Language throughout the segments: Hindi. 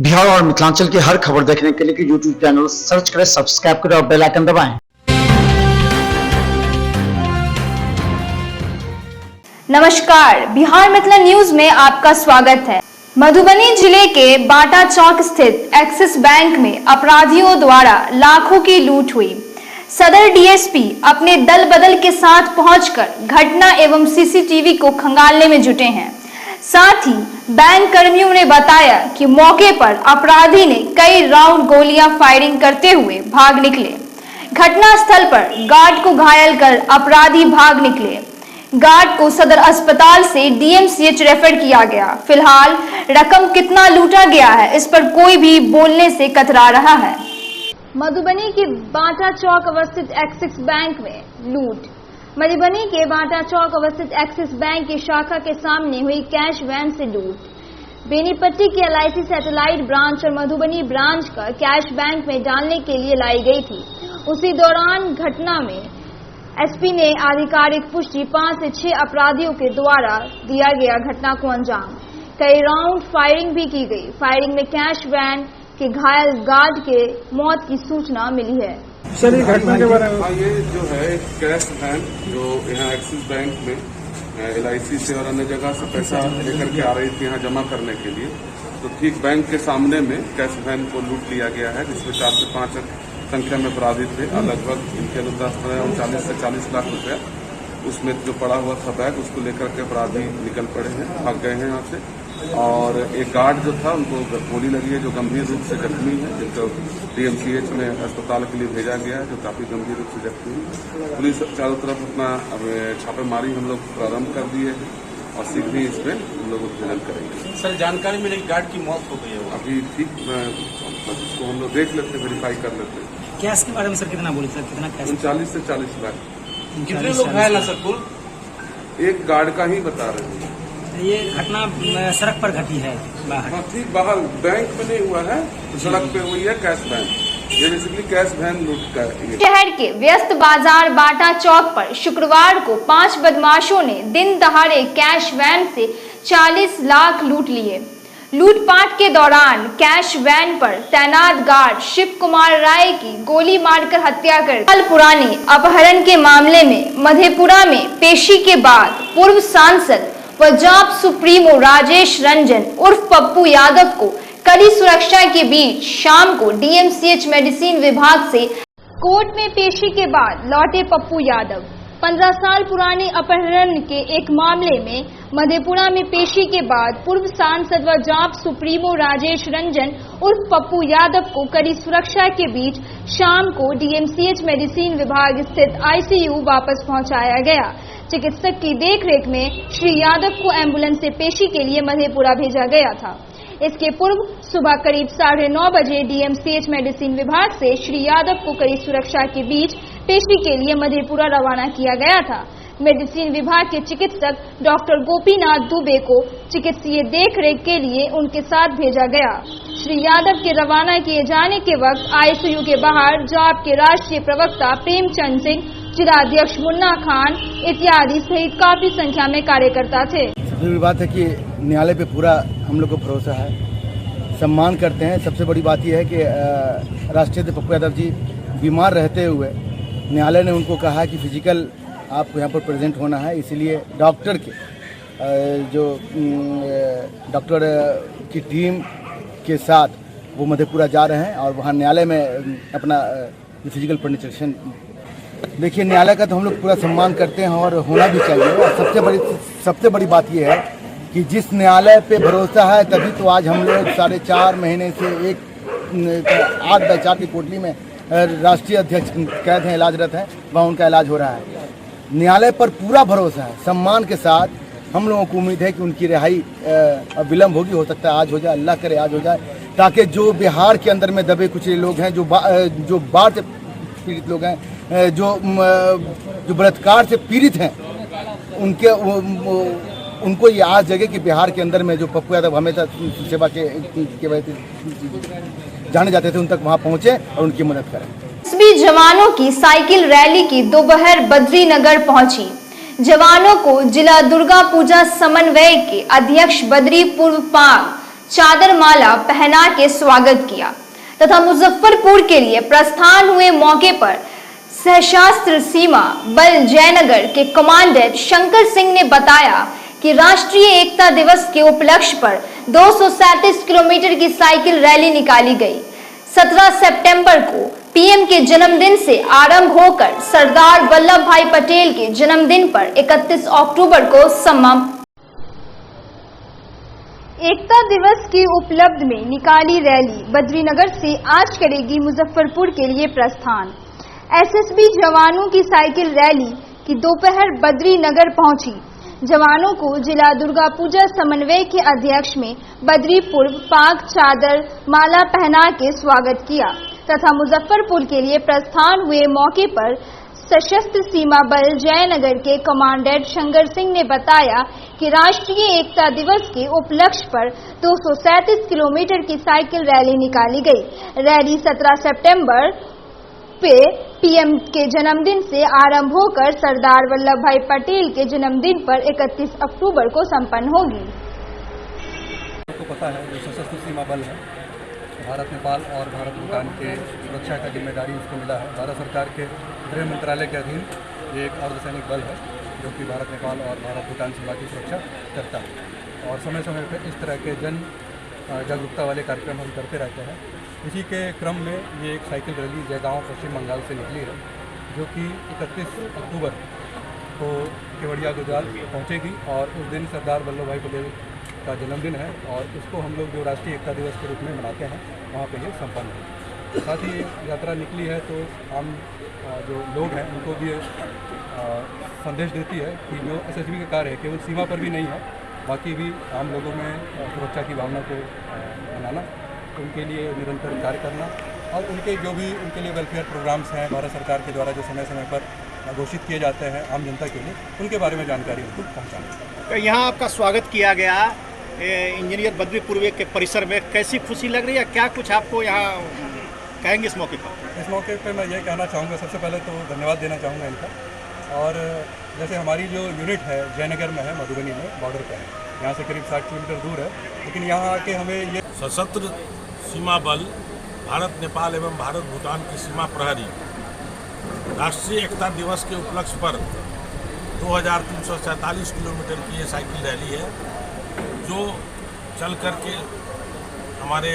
बिहार और मिथिलांचल की हर खबर देखने के लिए यूट्यूब चैनल सर्च करें, सब्सक्राइब करें और बेल आइकन दबाएं। नमस्कार, बिहार मिथिला न्यूज में आपका स्वागत है। मधुबनी जिले के बाटा चौक स्थित एक्सिस बैंक में अपराधियों द्वारा लाखों की लूट हुई। सदर डीएसपी अपने दल बदल के साथ पहुंचकर घटना एवं सीसीटीवी को खंगालने में जुटे हैं। साथ ही बैंक कर्मियों ने बताया कि मौके पर अपराधी ने कई राउंड गोलियां फायरिंग करते हुए भाग निकले। घटना स्थल पर गार्ड को घायल कर अपराधी भाग निकले। गार्ड को सदर अस्पताल से डीएमसीएच रेफर किया गया। फिलहाल रकम कितना लूटा गया है, इस पर कोई भी बोलने से कतरा रहा है। मधुबनी के बाटा चौक अवस्थित एक्सिस बैंक में लूट। मधुबनी के बाटा चौक अवस्थित एक्सिस बैंक की शाखा के सामने हुई कैश वैन से लूट। बेनीपट्टी के एलआईसी सैटेलाइट ब्रांच और मधुबनी ब्रांच का कैश बैंक में डालने के लिए लाई गई थी। उसी दौरान घटना में एसपी ने आधिकारिक पुष्टि 5 से 6 अपराधियों के द्वारा दिया गया घटना को अंजाम। कई राउंड फायरिंग भी की गई। फायरिंग में कैश वैन के घायल गार्ड के मौत की सूचना मिली है। सर, ये घटना के बारे में ये जो है कैश वैन जो यहाँ एक्सिस बैंक में एलआईसी से और अन्य जगह से पैसा लेकर के आ रही थी यहाँ जमा करने के लिए, तो ठीक बैंक के सामने में कैश वैन को लूट लिया गया है, जिसमें 4 से 5 संख्या में अपराधी थे। लगभग इनके अनुसार 39 से 40 लाख रुपया उसमें जो पड़ा हुआ था बैग, उसको लेकर के अपराधी निकल पड़े हैं, भाग गए हैं यहाँ से। और एक गार्ड जो था उनको गोली लगी है, जो गंभीर रूप से जख्मी है, जिनको डीएमसीएच में अस्पताल के लिए भेजा गया है, जो काफी गंभीर रूप से जख्मी है। पुलिस चारों तरफ अपना छापेमारी हम लोग प्रारंभ कर दिए हैं और शीघ्र ही इसमें हम लोग उद्भेदन करेंगे। सर, जानकारी मिली गार्ड की मौत हो गई है। अभी ठीक उसको हम लोग देख लेते, वेरीफाई कर लेते। कैश के बारे में सर कितना बोले सर, कितना कैश? 39 से 40 लाख। कितने लोग घायल हैं सर कुल? एक गार्ड का ही बता रहे हैं। ये घटना सड़क पर घटी है बाहर? हाँ, ठीक बाहर बैंक में नहीं हुआ है, सड़क पे हुई है कैश वैन। ये बेसिकली कैश वैन लूट का है। शहर के व्यस्त बाजार बाटा चौक पर शुक्रवार को 5 बदमाशों ने दिन दहाड़े कैश वैन से 40 लाख लूट लिए। लूटपाट के दौरान कैश वैन पर तैनात गार्ड शिव कुमार राय की गोली मारकर हत्या कर साल पुराने अपहरण के मामले में मधेपुरा में पेशी के बाद पूर्व सांसद व जाप सुप्रीमो राजेश रंजन उर्फ पप्पू यादव को कड़ी सुरक्षा के बीच शाम को डीएमसीएच मेडिसिन विभाग से कोर्ट में पेशी के बाद लौटे पप्पू यादव। 15 साल पुराने अपहरण के एक मामले में मधेपुरा में पेशी के बाद पूर्व सांसद व जाप सुप्रीमो राजेश रंजन उर्फ पप्पू यादव को कड़ी सुरक्षा के बीच शाम को डीएमसीएच मेडिसिन विभाग स्थित आईसीयू वापस पहुंचाया गया। चिकित्सक की देखरेख में श्री यादव को एम्बुलेंस से पेशी के लिए मधेपुरा भेजा गया था। इसके पूर्व सुबह करीब 9:30 बजे डीएमसीएच मेडिसिन विभाग से श्री यादव को कड़ी सुरक्षा के बीच पेशी के लिए मधेपुरा रवाना किया गया था। मेडिसिन विभाग के चिकित्सक डॉक्टर गोपीनाथ दुबे को चिकित्सीय देखरेख के लिए उनके साथ भेजा गया। श्री यादव के रवाना किए जाने के वक्त आईसीयू के बाहर जाप के राष्ट्रीय प्रवक्ता प्रेमचंद सिंह, जिलाध्यक्ष मुन्ना खान इत्यादि सहित काफी संख्या में कार्यकर्ता थे। सबसे बड़ी बात है कि न्यायालय पे पूरा हम लोग को भरोसा है, सम्मान करते हैं। सबसे बड़ी बात यह है कि राष्ट्रीय अध्यक्ष पप्पू यादव जी बीमार रहते हुए न्यायालय ने उनको कहा कि फिजिकल आपको यहाँ पर प्रेजेंट होना है, इसलिए डॉक्टर के जो डॉक्टर की टीम के साथ वो मधेपुरा जा रहे हैं और वहाँ न्यायालय में अपना फिजिकल प्रेजेंटेशन। देखिए, न्यायालय का तो हम लोग पूरा सम्मान करते हैं और होना भी चाहिए। और सबसे बड़ी बात यह है कि जिस न्यायालय पे भरोसा है तभी तो आज हम लोग 4.5 महीने से एक 8/4 की कोटली में राष्ट्रीय अध्यक्ष कैद हैं, इलाजरत हैं, वहाँ उनका इलाज हो रहा है। न्यायालय पर पूरा भरोसा है, सम्मान के साथ हम लोगों को उम्मीद है कि उनकी रिहाई विलम्ब होगी, हो सकता है आज हो जाए, अल्लाह करे आज हो जाए, ताकि जो बिहार के अंदर में दबे कुचले लोग हैं, जो बाढ़ से पीड़ित लोग हैं, जो बलात्कार से पीड़ित हैं, उनको ये आस जगे कि बिहार के अंदर में जो पप्पू यादव हमेशा सेवा के वजह से जाने जाते थे, उन तक वहाँ पहुँचे और उनकी मदद करें। एसबी जवानों की साइकिल रैली की दोपहर बद्रीनगर पहुंची। जवानों को जिला दुर्गा पूजा समन्वय के अध्यक्ष बद्री पूर्व पाग चादर माला पहना के स्वागत किया तथा मुजफ्फरपुर के लिए प्रस्थान हुए। मौके पर सशस्त्र सीमा बल जयनगर के कमांडेंट शंकर सिंह ने बताया कि राष्ट्रीय एकता दिवस के उपलक्ष्य पर 237 किलोमीटर की साइकिल रैली निकाली गई। 17 सितंबर को पीएम के जन्मदिन से आरंभ होकर सरदार वल्लभ भाई पटेल के जन्मदिन पर 31 अक्टूबर को समाप्त। एकता दिवस के उपलक्ष्य में निकाली रैली बद्रीनगर से आज करेगी मुजफ्फरपुर के लिए प्रस्थान। एसएसबी जवानों की साइकिल रैली की दोपहर बद्रीनगर पहुंची। जवानों को जिला दुर्गा पूजा समन्वय के अध्यक्ष में बद्री पूर्व पाक चादर माला पहना के स्वागत किया तथा मुजफ्फरपुर के लिए प्रस्थान हुए। मौके पर सशस्त्र सीमा बल जयनगर के कमांडेंट शंकर सिंह ने बताया कि राष्ट्रीय एकता दिवस के उपलक्ष्य पर 237 किलोमीटर की साइकिल रैली निकाली गई। रैली 17 सितंबर पे पीएम के जन्मदिन से आरंभ होकर सरदार वल्लभ भाई पटेल के जन्मदिन पर 31 अक्टूबर को संपन्न होगी। आपको पता है जो सशस्त्र सीमा बल है, भारत नेपाल और भारत भूटान के सुरक्षा का जिम्मेदारी उसको मिला है। भारत सरकार के गृह मंत्रालय के अधीन ये एक अर्धसैनिक बल है जो कि भारत नेपाल और भारत भूटान सीमा की सुरक्षा करता है और समय समय पर इस तरह के जन जागरूकता वाले कार्यक्रम हम करते रहते हैं। इसी के क्रम में ये एक साइकिल रैली जयगांव पश्चिम बंगाल से निकली है जो कि 31 अक्टूबर को केवड़िया गुजरात पहुंचेगी और उस दिन सरदार वल्लभ भाई पटेल का जन्मदिन है और इसको हम लोग जो राष्ट्रीय एकता दिवस के रूप में मनाते हैं वहाँ पे ये संपन्न है। साथ ही यात्रा निकली है तो हम जो लोग हैं उनको भी संदेश देती है कि जो एसएसबी का कार्य है केवल सीमा पर भी नहीं है, बाकी भी आम लोगों में सुरक्षा की भावना को बनाना, उनके लिए निरंतर कार्य करना और उनके जो भी उनके लिए वेलफेयर प्रोग्राम्स हैं भारत सरकार के द्वारा जो समय समय पर घोषित किए जाते हैं आम जनता के लिए, उनके बारे में जानकारी उनको पहुँचाना। तो यहाँ आपका स्वागत किया गया इंजीनियर बद्री पूर्वे के परिसर में, कैसी खुशी लग रही है, क्या कुछ आपको यहाँ कहेंगे इस मौके पर? इस मौके पर मैं ये कहना चाहूँगा, सबसे पहले तो धन्यवाद देना चाहूँगा इनका। और जैसे हमारी जो यूनिट है जयनगर में है, मधुबनी में बॉर्डर पर है, यहाँ से करीब 60 किलोमीटर दूर है, लेकिन यहाँ आके हमें ये सशस्त्र सीमा बल भारत नेपाल एवं भारत भूटान की सीमा प्रहरी राष्ट्रीय एकता दिवस के उपलक्ष्य पर 2347 किलोमीटर की ये साइकिल रैली है जो चल करके हमारे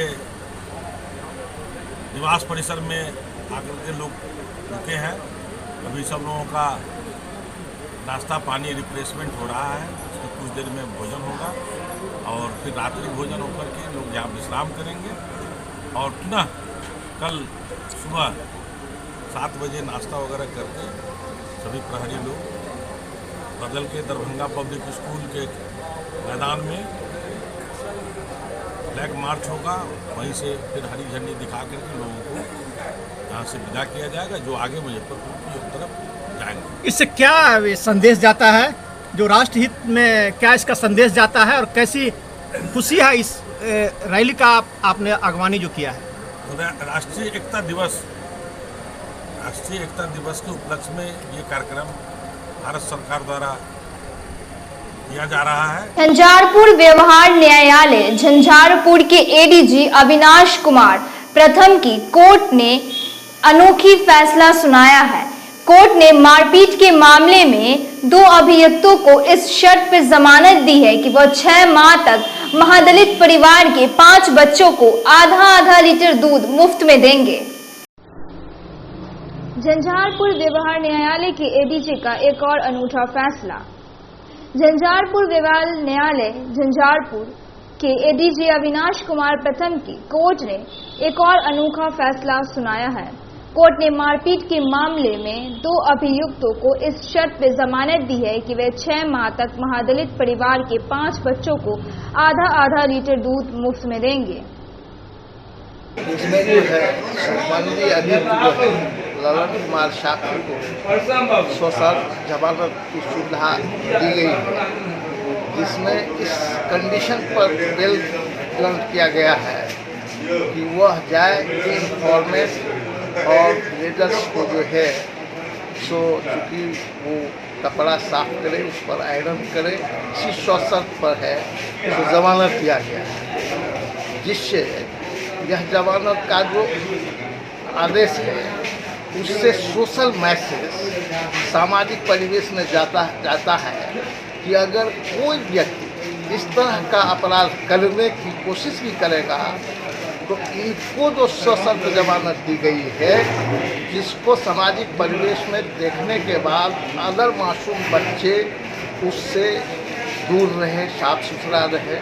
निवास परिसर में आकर के लोग रुके हैं। अभी सब लोगों का नाश्ता पानी रिफ्रेशमेंट हो रहा है, उसके कुछ देर में भोजन होगा और फिर रात्रि भोजन होकर के लोग यहाँ विश्राम करेंगे और पुनः कल सुबह 7 बजे नाश्ता वगैरह करके सभी प्रहरी लोग बदल के दरभंगा पब्लिक स्कूल के मैदान में फ्लैग मार्च होगा, वहीं से फिर हरी झंडी दिखा करके लोगों को यहाँ से विदा किया जाएगा जो आगे मुजफ्फरपुर की तरफ जाएंगे। इससे क्या संदेश जाता है, जो राष्ट्रहित में क्या इसका संदेश जाता है और कैसी खुशी है इस रैली का आपने अगवानी जो किया है? राष्ट्रीय एकता दिवस के उपलक्ष्य में ये कार्यक्रम भारत सरकार द्वारा किया जा रहा है। झंझारपुर व्यवहार न्यायालय झंझारपुर के एडीजी अविनाश कुमार प्रथम की कोर्ट ने अनोखी फैसला सुनाया है। कोर्ट ने मारपीट के मामले में 2 अभियुक्तों को इस शर्त पर जमानत दी है कि वह 6 माह तक महादलित परिवार के 5 बच्चों को आधा लीटर दूध मुफ्त में देंगे। झंझारपुर व्यवहार न्यायालय के एडीजी का एक और अनूठा फैसला। झंझारपुर व्यवहार न्यायालय झंझारपुर के एडीजी अविनाश कुमार प्रथम की कोर्ट ने एक और अनोखा फैसला सुनाया है। कोर्ट ने मारपीट के मामले में 2 अभियुक्तों को इस शर्त पे जमानत दी है कि वे 6 माह तक महादलित परिवार के 5 बच्चों को आधा लीटर दूध मुफ्त में देंगे। इसमें जो है माननीय अभियुक्त जो है ललन कुमार शाखी को सोशल जमानत की सुविधा दी गई है, जिसमें इस कंडीशन पर बेल ग्रांट किया गया है कि वह जाए इन्फॉर्मेट और लेडर्स को जो है सो चूँकि वो कपड़ा साफ करे, उस पर आयरन करे, इसी शर्त पर है तो जमानत दिया गया है। जिससे यह जमानत का जो आदेश है उससे सोशल मैसेज सामाजिक परिवेश में जाता है कि अगर कोई व्यक्ति इस तरह का अपराध करने की कोशिश भी करेगा तो इनको जो सशर्त जमानत दी गई है, जिसको सामाजिक परिवेश में देखने के बाद अदर मासूम बच्चे उससे दूर रहे, साफ सुथरा रहे।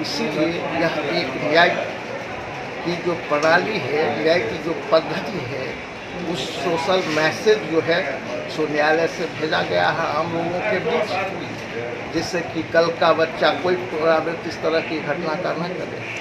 इसीलिए यह एक न्याय की जो प्रणाली है, न्याय की जो पद्धति है, उस सोशल मैसेज जो है सो न्यायालय से भेजा गया है आम लोगों के बीच, जिससे कि कल का बच्चा कोई पुनरावृत्ति इस तरह की घटना का न करे।